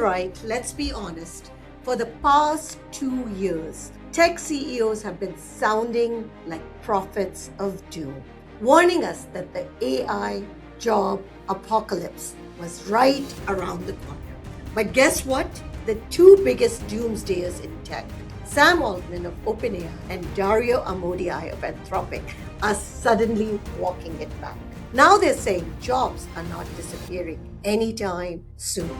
right, let's be honest. For the past 2 years, tech CEOs have been sounding like prophets of doom, warning us that the AI job apocalypse was right around the corner. But guess what? The two biggest doomsdayers in tech, Sam Altman of OpenAI and Dario Amodei of Anthropic, are suddenly walking it back. Now they're saying jobs are not disappearing anytime soon.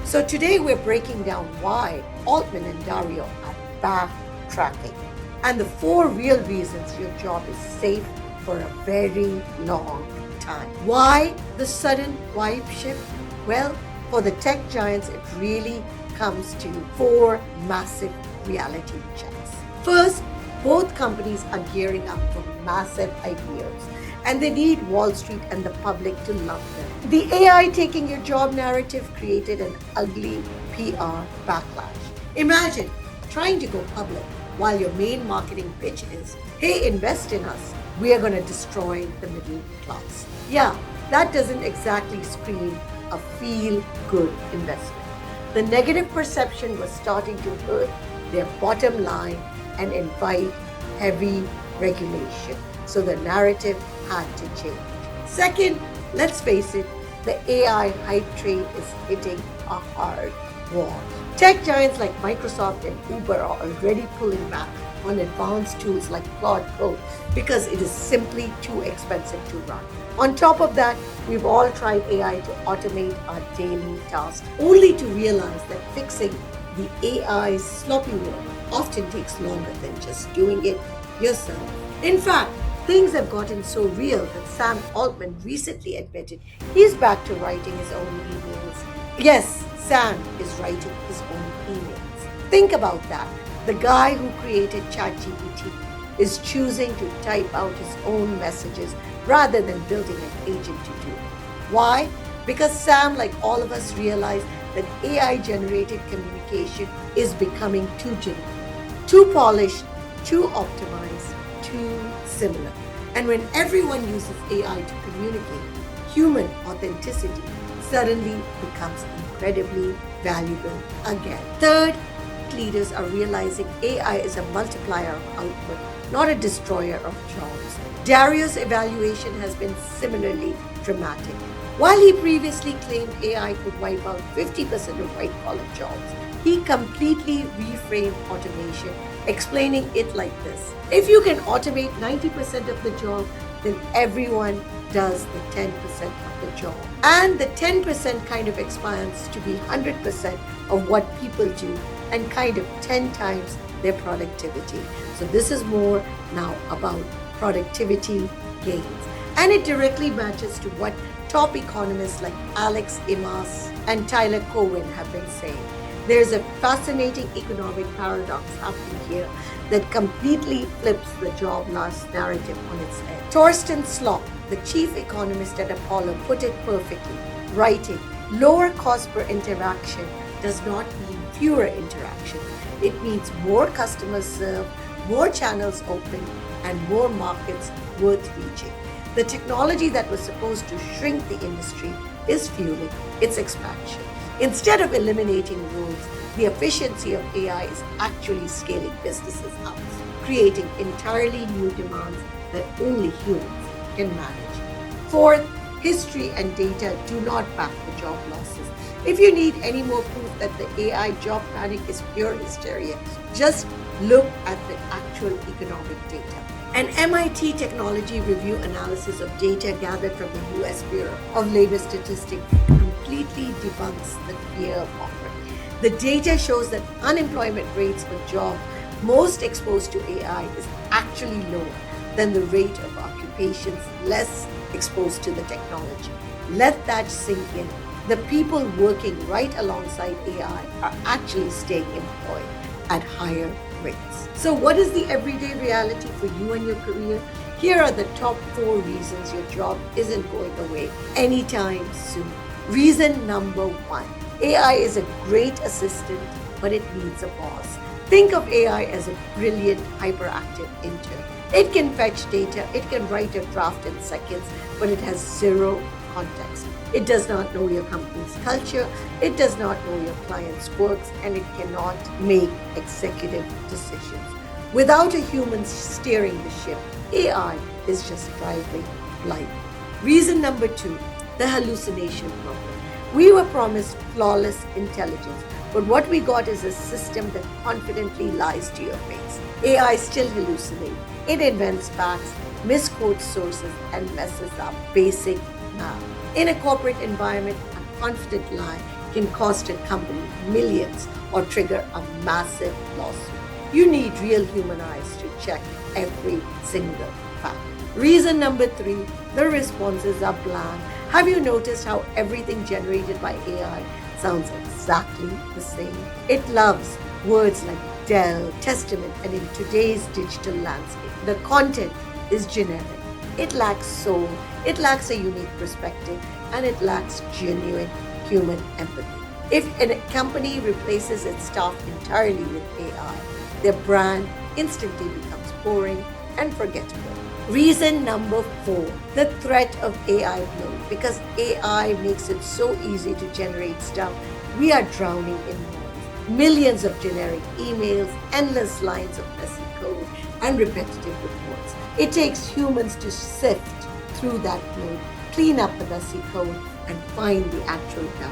So today we're breaking down why Altman and Dario are backtracking and the 4 real reasons your job is safe for a very long time. Why the sudden vibe shift? Well, for the tech giants, it really comes to 4 massive reality checks. First, both companies are gearing up for massive IPOs, and they need Wall Street and the public to love them. The AI taking your job narrative created an ugly PR backlash. Imagine trying to go public while your main marketing pitch is, hey, invest in us. We are going to destroy the middle class. Yeah, that doesn't exactly scream a feel-good investment. The negative perception was starting to hurt their bottom line and invite heavy regulation. So the narrative had to change. Second, let's face it, the AI hype train is hitting a hard wall. Tech giants like Microsoft and Uber are already pulling back on advanced tools like Claude Code because it is simply too expensive to run. On top of that, we've all tried AI to automate our daily tasks, only to realize that fixing the AI's sloppy work often takes longer than just doing it yourself. In fact, things have gotten so real that Sam Altman recently admitted he's back to writing his own emails. Yes, Sam is writing his own emails. Think about that. The guy who created ChatGPT is choosing to type out his own messages rather than building an agent to do it. Why? Because Sam, like all of us, realized that AI-generated communication is becoming too generic, too polished, too optimized, too similar. And when everyone uses AI to communicate, human authenticity suddenly becomes incredibly valuable again. Third, leaders are realizing AI is a multiplier of output, not a destroyer of jobs. Dario's evaluation has been similarly dramatic. While he previously claimed AI could wipe out 50% of white-collar jobs, he completely reframed automation, explaining it like this. If you can automate 90% of the job, then everyone does the 10% of the job. And the 10% kind of expands to be 100% of what people do and kind of 10 times their productivity. So this is more now about productivity gains. And it directly matches to what top economists like Alex Imas and Tyler Cowen have been saying. There's a fascinating economic paradox happening here that completely flips the job loss narrative on its head. Torsten Slok, the chief economist at Apollo, put it perfectly, writing, lower cost per interaction does not mean fewer interactions. It means more customers served, more channels open, and more markets worth reaching. The technology that was supposed to shrink the industry is fueling its expansion. Instead of eliminating rules, the efficiency of AI is actually scaling businesses up, creating entirely new demands that only humans can manage. Fourth, history and data do not back the job losses. If you need any more proof that the AI job panic is pure hysteria, just look at the actual economic data. An MIT technology review analysis of data gathered from the US Bureau of Labor Statistics completely debunks the fear of poverty. The data shows that unemployment rates for jobs most exposed to AI is actually lower than the rate of occupations less exposed to the technology. Let that sink in. The people working right alongside AI are actually staying employed at higher rates. So what is the everyday reality for you and your career? Here are the top 4 reasons your job isn't going away anytime soon. Reason number 1, AI is a great assistant, but it needs a boss. Think of AI as a brilliant, hyperactive intern. It can fetch data, it can write a draft in seconds, but it has zero context. It does not know your company's culture, it does not know your client's quirks, and it cannot make executive decisions. Without a human steering the ship, AI is just driving blind. Reason number 2, the hallucination problem. We were promised flawless intelligence, but what we got is a system that confidently lies to your face. AI still hallucinates. It invents facts, misquotes sources, and messes up basic math. In a corporate environment, a confident lie can cost a company millions or trigger a massive lawsuit. You need real human eyes to check every single fact. Reason number 3, the responses are bland. Have you noticed how everything generated by AI sounds exactly the same? It loves words like Dell, Testament, and in today's digital landscape, the content is generic. It lacks soul, it lacks a unique perspective, and it lacks genuine human empathy. If a company replaces its staff entirely with AI, their brand instantly becomes boring and forgettable. Reason number 4, the threat of AI bloat. Because AI makes it so easy to generate stuff, we are drowning in noise. Millions of generic emails, endless lines of messy code, and repetitive reports. It takes humans to sift through that code, clean up the messy code, and find the actual doubt.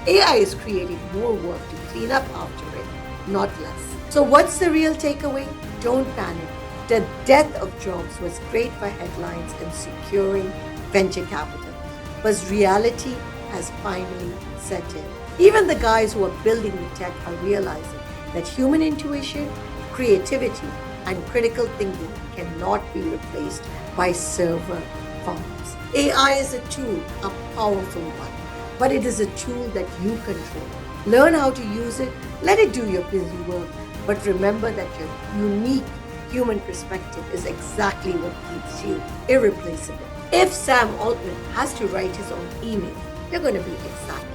AI is creating more work to clean up after it, not less. So what's the real takeaway? Don't panic. The death of jobs was great for headlines and securing venture capital, but reality has finally set in. Even the guys who are building the tech are realizing that human intuition, creativity, and critical thinking cannot be replaced by server farms. AI is a tool, a powerful one, but it is a tool that you control. Learn how to use it, let it do your busy work, but remember that your unique human perspective is exactly what keeps you irreplaceable. If Sam Altman has to write his own email, you're going to be exactly